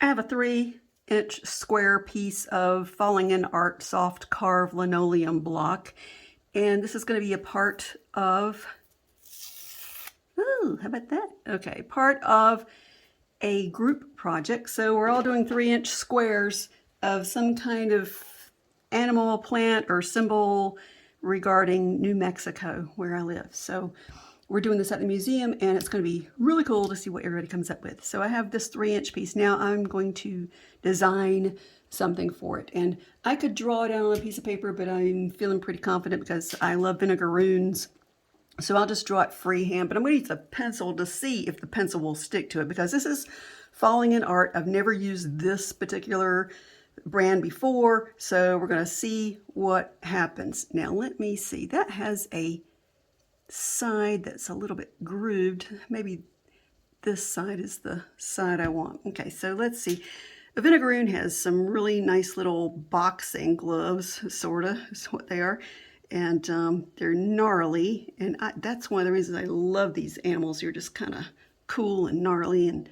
I have a 3-inch square piece of Falling in Art Soft-Carve Linoleum block, and this is going to be a part of, ooh, how about that? Okay, part of a group project. So we're all doing 3-inch squares of some kind of animal, plant, or symbol regarding New Mexico, where I live. So we're doing this at the museum, and it's going to be really cool to see what everybody comes up with. So I have this 3-inch piece. Now I'm going to design something for it. And I could draw it out on a piece of paper, but I'm feeling pretty confident because I love vinegaroons. So I'll just draw it freehand, but I'm going to use a pencil to see if the pencil will stick to it, because this is Falling in Art. I've never used this particular brand before, so we're going to see what happens. Now let me see. That has a side that's a little bit grooved. Maybe this side is the side I want. Okay, so let's see. The vinegaroon has some really nice little boxing gloves, sorta, is what they are. And they're gnarly, and that's one of the reasons I love these animals. They're just kind of cool and gnarly, and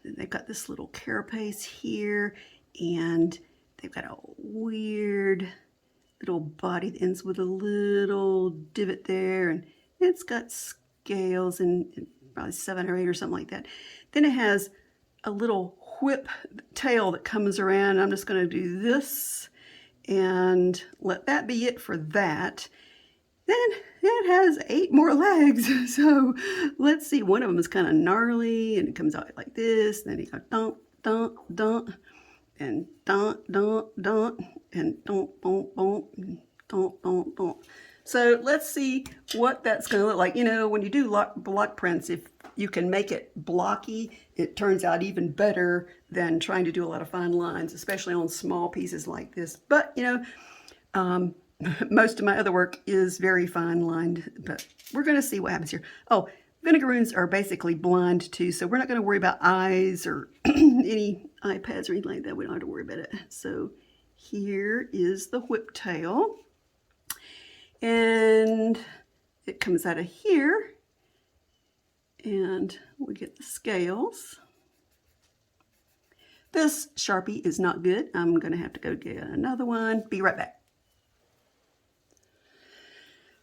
they've got this little carapace here, and they've got a weird little body that ends with a little divot there, and it's got scales and probably 7 or 8 or something like that. Then it has a little whip tail that comes around. I'm just going to do this and let that be it for that. Then it has 8 more legs. So let's see, one of them is kind of gnarly, and it comes out like this, and then you go dunk, dunk, dunk, and dunk, dunk, dunk, and dunk, dunk, dunk, and dunk, dunk, dunk. So let's see what that's going to look like. You know, when you do block prints, if you can make it blocky, it turns out even better than trying to do a lot of fine lines, especially on small pieces like this. But, you know, most of my other work is very fine lined, but we're going to see what happens here. Oh, vinegaroons are basically blind too, so we're not going to worry about eyes or any iPads or anything like that. We don't have to worry about it. So here is the whip tail, and it comes out of here, and we get the scales. This Sharpie is not good. I'm going to have to go get another one. Be right back.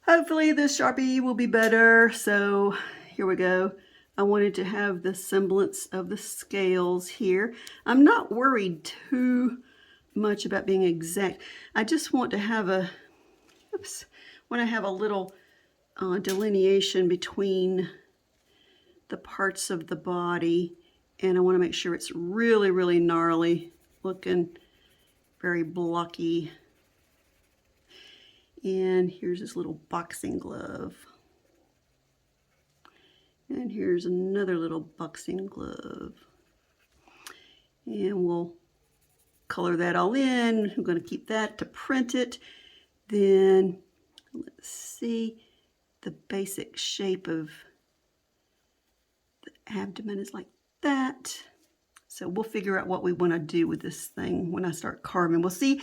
Hopefully this Sharpie will be better. So here we go. I wanted to have the semblance of the scales here. I'm not worried too much about being exact. I just want to have a, want to have a little delineation between the parts of the body, and I want to make sure it's really, really gnarly looking, very blocky. And here's this little boxing glove. And here's another little boxing glove. And we'll color that all in. I'm going to keep that to print it. Then let's see, the basic shape of the abdomen is like that. So we'll figure out what we want to do with this thing when I start carving. We'll see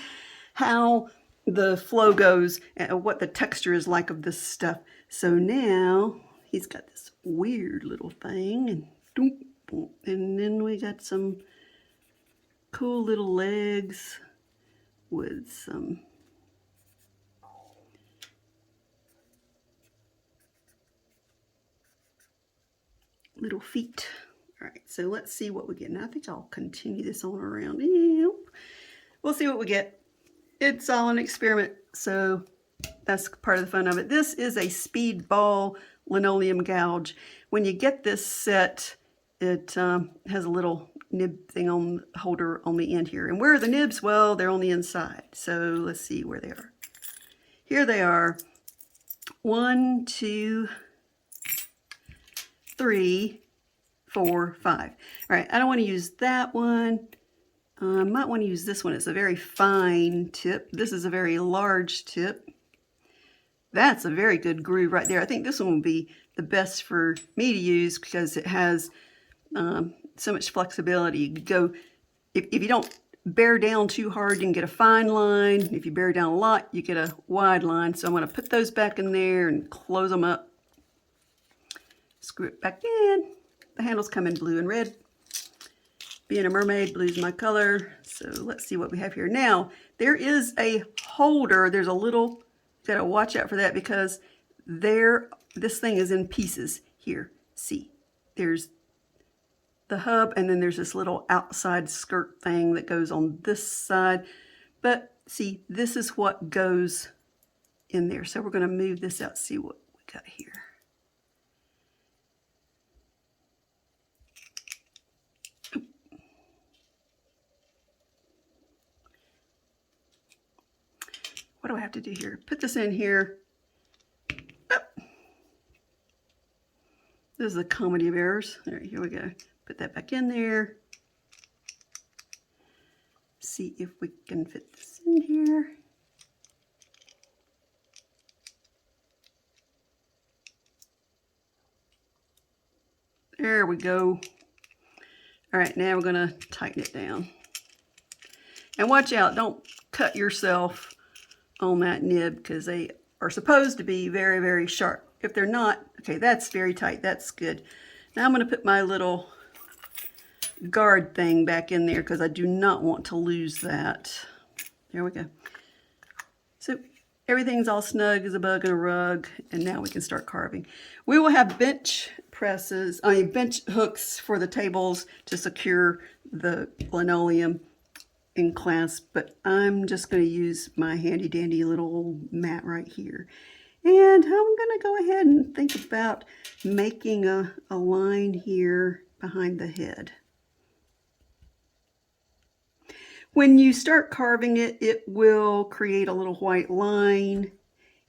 how the flow goes and what the texture is like of this stuff. So now he's got this weird little thing, and then we got some cool little legs with some little feet. All right, so let's see what we get. Now I think I'll continue this on around. We'll see what we get. It's all an experiment, so that's part of the fun of it. This is a speedball linoleum gouge. When you get this set, it has a little nib thing on holder on the end here. And where are the nibs? Well, they're on the inside. So let's see where they are. Here they are. 1, 2, 3, 4, 5. All right, I don't want to use that one. I might want to use this one. It's a very fine tip. This is a very large tip. That's a very good groove right there. I think this one will be the best for me to use because it has so much flexibility. You could go, if you don't bear down too hard, you can get a fine line. If you bear down a lot, you get a wide line. So I'm going to put those back in there and close them up. Screw it back in. The handles come in blue and red. Being a mermaid, blue's my color. So let's see what we have here. Now, there is a holder. There's a little, gotta watch out for that because this thing is in pieces here. See, there's the hub and then there's this little outside skirt thing that goes on this side. But see, this is what goes in there. So we're gonna move this out, see what we got here. What do I have to do here? Put this in here. Oh. This is a comedy of errors. All right, here we go. Put that back in there. See if we can fit this in here. There we go. All right, now we're gonna tighten it down. And watch out, don't cut yourself on that nib because they are supposed to be very, very sharp. If they're not, okay, that's very tight, that's good. Now I'm gonna put my little guard thing back in there because I do not want to lose that. There we go. So everything's all snug as a bug in a rug, and now we can start carving. We will have bench hooks for the tables to secure the linoleum in class, but I'm just going to use my handy dandy little mat right here. And I'm going to go ahead and think about making a line here behind the head. When you start carving it, it will create a little white line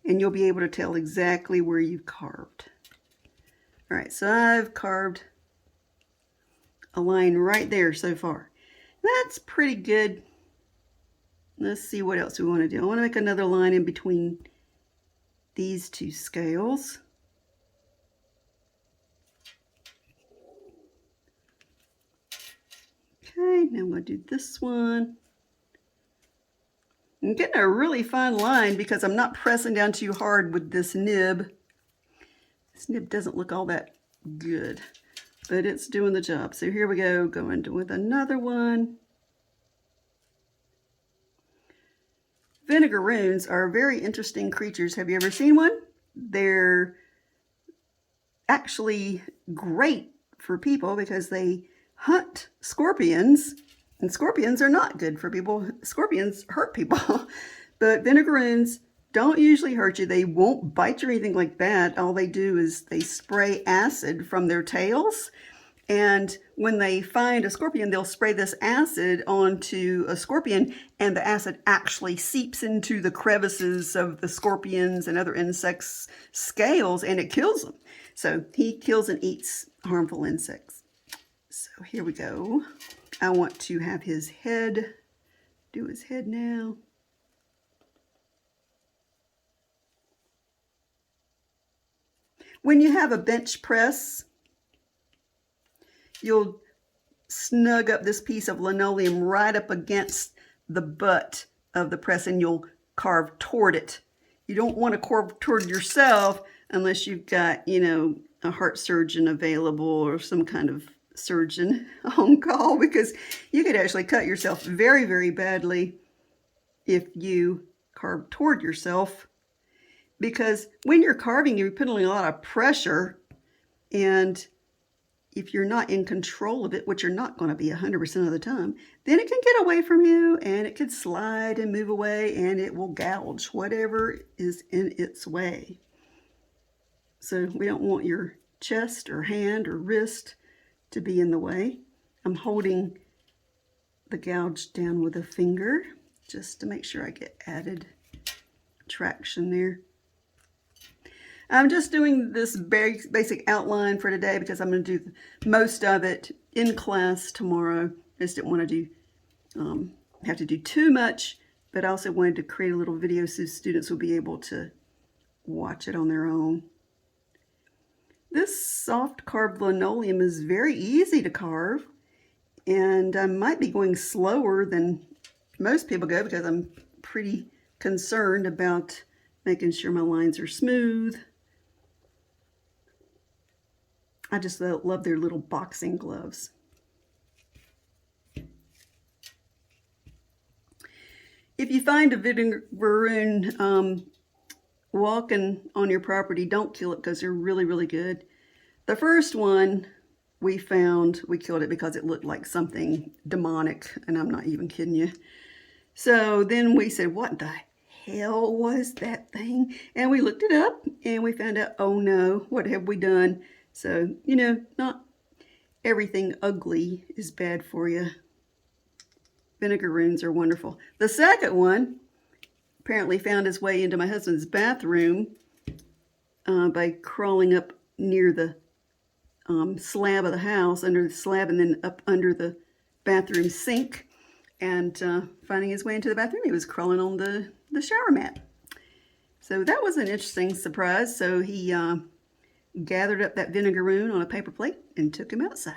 and you'll be able to tell exactly where you've carved. All right, so I've carved a line right there so far. That's pretty good. Let's see what else we want to do. I want to make another line in between these two scales. Okay, now I'm going to do this one. I'm getting a really fine line because I'm not pressing down too hard with this nib. This nib doesn't look all that good, but it's doing the job. So here we go, going with another one. Vinegaroons are very interesting creatures. Have you ever seen one? They're actually great for people because they hunt scorpions, and scorpions are not good for people. Scorpions hurt people, but vinegaroons don't usually hurt you. They won't bite you or anything like that. All they do is they spray acid from their tails. And when they find a scorpion, they'll spray this acid onto a scorpion, and the acid actually seeps into the crevices of the scorpions and other insects' scales, and it kills them. So he kills and eats harmful insects. So here we go. I want to have his head, do his head now. When you have a bench press, you'll snug up this piece of linoleum right up against the butt of the press and you'll carve toward it. You don't want to carve toward yourself unless you've got, you know, a heart surgeon available or some kind of surgeon on call, because you could actually cut yourself very, very badly if you carve toward yourself. Because when you're carving, you're putting a lot of pressure, and if you're not in control of it, which you're not going to be 100% of the time, then it can get away from you and it could slide and move away and it will gouge whatever is in its way. So we don't want your chest or hand or wrist to be in the way. I'm holding the gouge down with a finger just to make sure I get added traction there. I'm just doing this very basic outline for today because I'm going to do most of it in class tomorrow. I just didn't want to have to do too much, but I also wanted to create a little video so students will be able to watch it on their own. This soft-carved linoleum is very easy to carve, and I might be going slower than most people go because I'm pretty concerned about making sure my lines are smooth. I just love their little boxing gloves. If you find a vinegaroon walking on your property, don't kill it because they're really, really good. The first one we found, we killed it because it looked like something demonic, and I'm not even kidding you. So then we said, what the hell was that thing? And we looked it up and we found out, oh no, what have we done? So, you know, not everything ugly is bad for you. Vinegaroons are wonderful. The second one apparently found his way into my husband's bathroom by crawling up near the slab of the house, under the slab, and then up under the bathroom sink, and finding his way into the bathroom. He was crawling on the shower mat. So that was an interesting surprise. So he gathered up that vinegaroon on a paper plate and took him outside,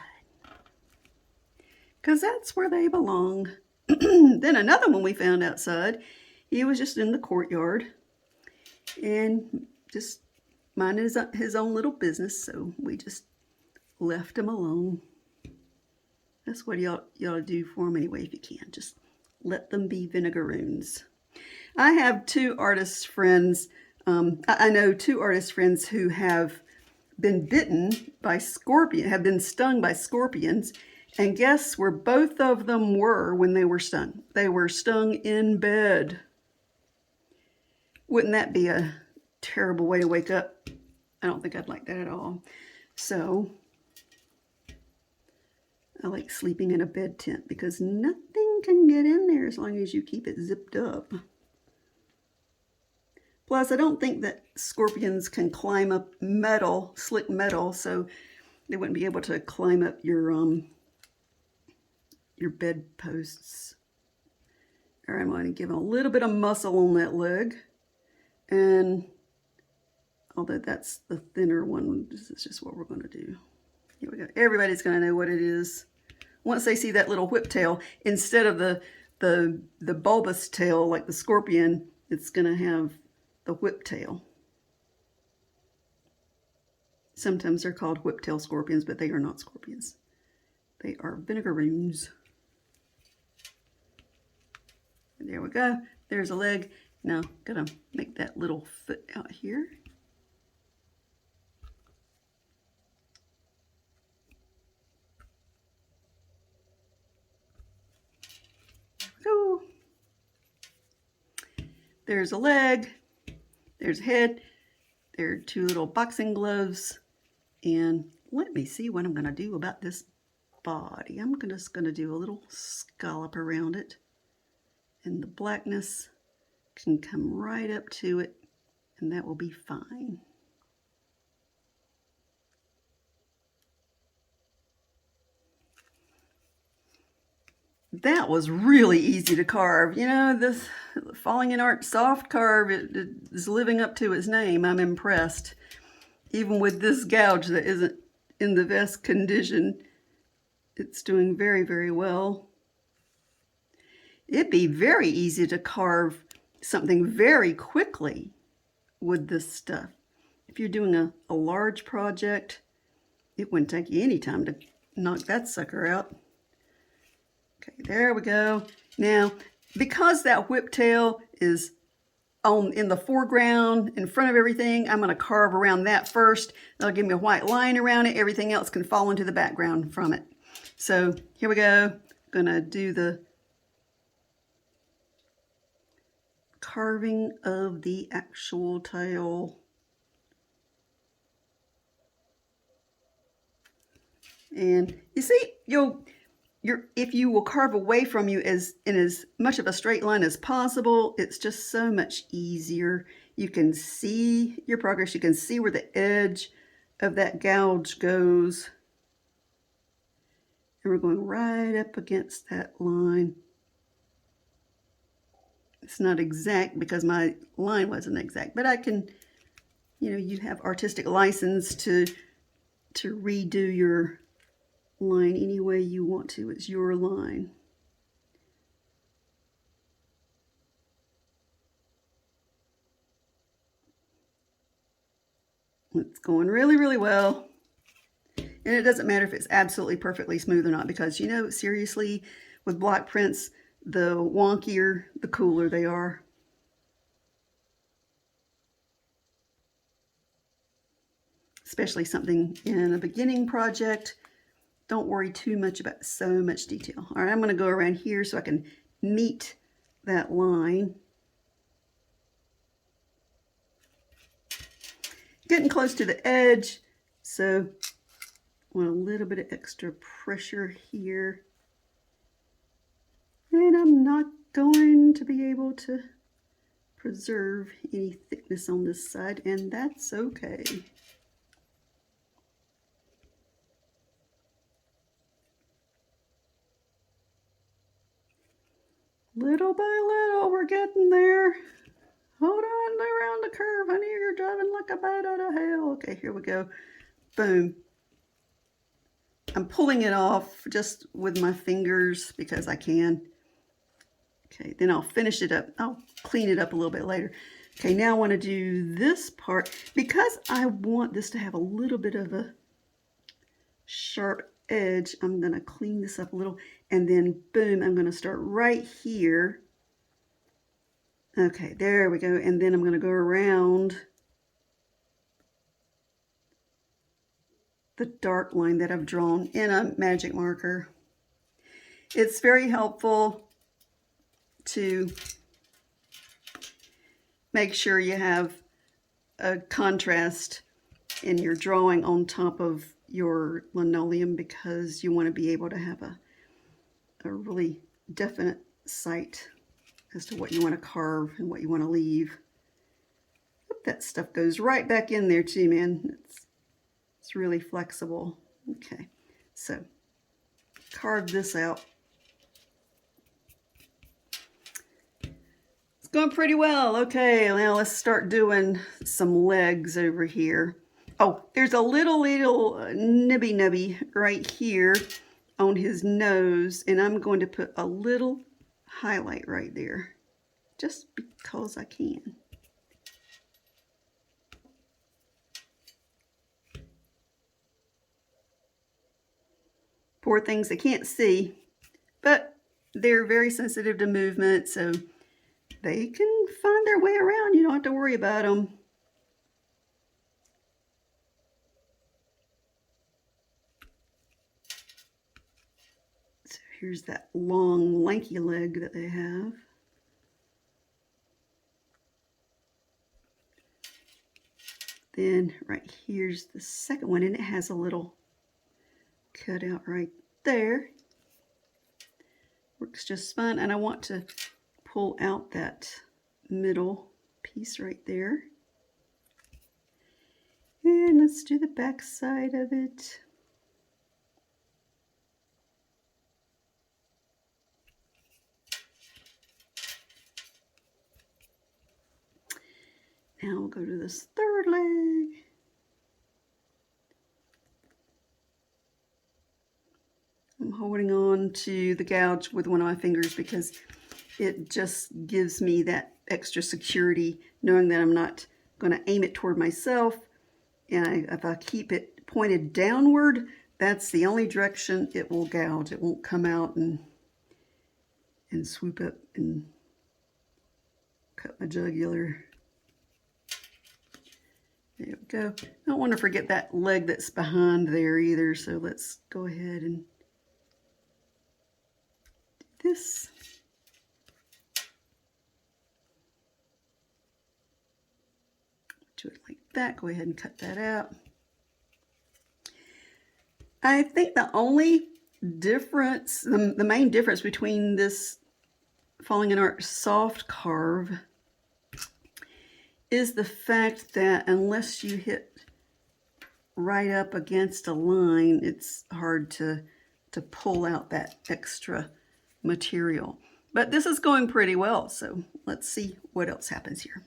because that's where they belong. Then another one we found outside. He was just in the courtyard and just minding his own little business, so we just left him alone. That's what you ought to do for them anyway if you can. Just let them be vinegaroons. I have two artist friends. I know two artist friends who have been bitten by scorpions, have been stung by scorpions. And guess where both of them were when they were stung? They were stung in bed. Wouldn't that be a terrible way to wake up? I don't think I'd like that at all. So I like sleeping in a bed tent because nothing can get in there as long as you keep it zipped up. Plus, I don't think that scorpions can climb up metal, slick metal, so they wouldn't be able to climb up your bed posts. All right, I'm going to give a little bit of muscle on that leg. And although that's the thinner one, this is just what we're going to do. Here we go. Everybody's going to know what it is. Once they see that little whip tail, instead of the bulbous tail like the scorpion, it's going to have the whip tail. Sometimes they're called whiptail scorpions, but they are not scorpions. They are vinegaroons. And there we go. There's a leg. Now, gonna make that little foot out here. There we go. There's a leg. There's a head. There are two little boxing gloves. And let me see what I'm gonna do about this body. I'm just gonna do a little scallop around it. And the blackness can come right up to it, and that will be fine. That was really easy to carve. You know, this Falling in Art Soft-Carve is living up to its name. I'm impressed. Even with this gouge that isn't in the best condition, it's doing very, very well. It'd be very easy to carve something very quickly with this stuff. If you're doing a large project, it wouldn't take you any time to knock that sucker out. Okay, there we go. Now, because that whiptail is in the foreground, in front of everything, I'm going to carve around that first. That'll give me a white line around it. Everything else can fall into the background from it. So here we go. I'm going to do the carving of the actual tail. And you see, if you will carve away from you in as much of a straight line as possible, it's just so much easier. You can see your progress. You can see where the edge of that gouge goes. And we're going right up against that line. It's not exact because my line wasn't exact, but I can, you have artistic license to redo your line any way you want to. It's your line. It's going really, really well. And it doesn't matter if it's absolutely perfectly smooth or not, because seriously, with block prints, the wonkier, the cooler they are. Especially something in a beginning project. Don't worry too much about so much detail. All right, I'm going to go around here so I can meet that line. Getting close to the edge, so I want a little bit of extra pressure here. And I'm not going to be able to preserve any thickness on this side, and that's okay. Little by little, we're getting there. Hold on around the curve, honey. You're driving like a bat out of hell. Okay, here we go. Boom. I'm pulling it off just with my fingers because I can. Okay, then I'll finish it up. I'll clean it up a little bit later. Okay, now I want to do this part. Because I want this to have a little bit of a sharp edge, I'm going to clean this up a little. And then, boom, I'm going to start right here. Okay, there we go. And then I'm going to go around the dark line that I've drawn in a magic marker. It's very helpful to make sure you have a contrast in your drawing on top of your linoleum, because you want to be able to have a really definite sight as to what you want to carve and what you want to leave. That stuff goes right back in there too, man. It's really flexible. Okay, so carve this out. It's going pretty well. Okay, now let's start doing some legs over here. Oh, there's a little nubby right here on his nose, and I'm going to put a little highlight right there just because I can. Poor things, they can't see, but they're very sensitive to movement, so they can find their way around. You don't have to worry about them. So here's that long, lanky leg that they have. Then right here's the second one, and it has a little cut out right there. Works just fine, and I want to pull out that middle piece right there. And let's do the back side of it. Now we'll go to this third leg. I'm holding on to the gouge with one of my fingers because it just gives me that extra security, knowing that I'm not going to aim it toward myself. And if I keep it pointed downward, that's the only direction it will gouge. It won't come out and swoop up and cut my jugular. There we go. I don't want to forget that leg that's behind there either, so let's go ahead and do this. Do it like that. Go ahead and cut that out. I think the only difference, the main difference between this Falling in Art soft carve is the fact that unless you hit right up against a line, it's hard to pull out that extra material. But this is going pretty well, so let's see what else happens here.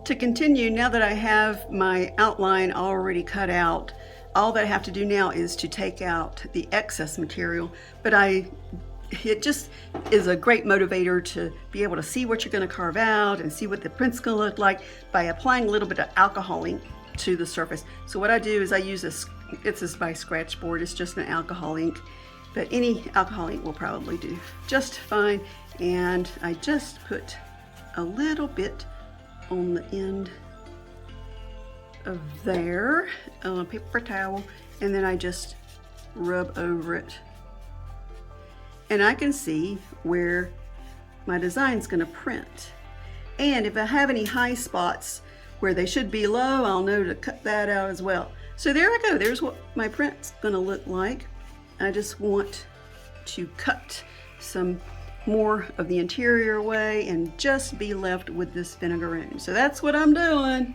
To continue, now that I have my outline already cut out, all that I have to do now is to take out the excess material, but it just is a great motivator to be able to see what you're going to carve out and see what the print's going to look like by applying a little bit of alcohol ink to the surface. So what I do is I use this, it's by scratch board, it's just an alcohol ink, but any alcohol ink will probably do just fine. And I just put a little bit on the end of there on a paper towel, and then I just rub over it, and I can see where my design's going to print. And if I have any high spots where they should be low, I'll know to cut that out as well. So there I go, there's what my print's going to look like. I just want to cut some more of the interior away and just be left with this vinegaroon. So that's what I'm doing.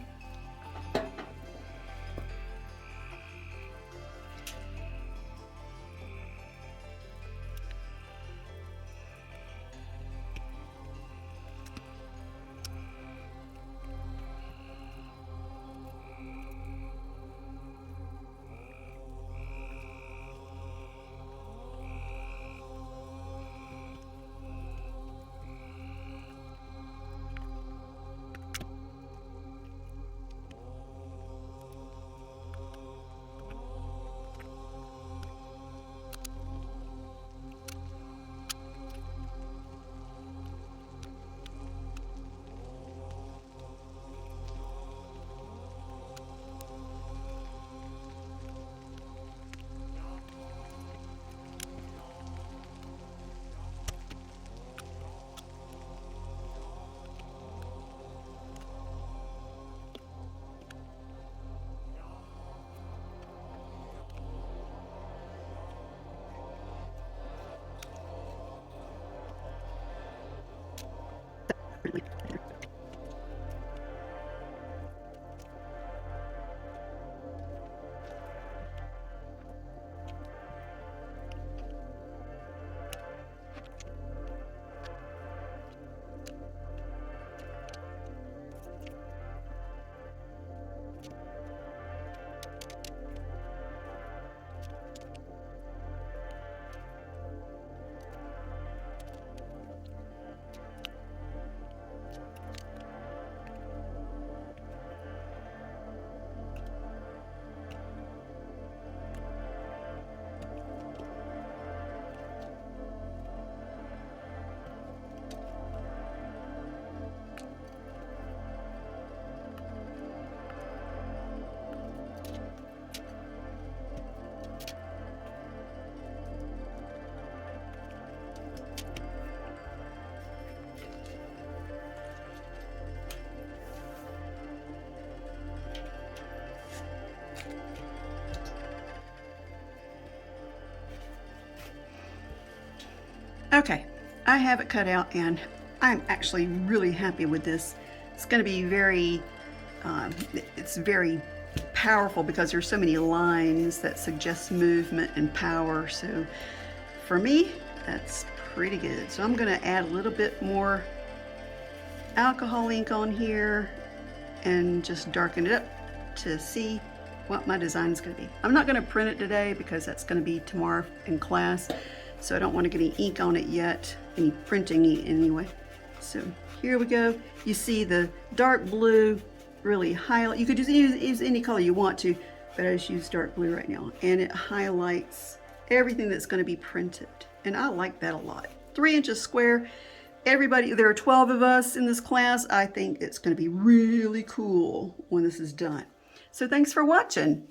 Okay, I have it cut out and I'm actually really happy with this. It's going to be very, it's very powerful because there's so many lines that suggest movement and power. So for me, that's pretty good. So I'm going to add a little bit more alcohol ink on here and just darken it up to see what my design is going to be. I'm not going to print it today because that's going to be tomorrow in class. So I don't want to get any ink on it yet, any printing anyway. So here we go. You see the dark blue really highlight. You could just use any color you want to, but I just use dark blue right now. And it highlights everything that's going to be printed. And I like that a lot. 3 inches square. Everybody, there are 12 of us in this class. I think it's going to be really cool when this is done. So thanks for watching.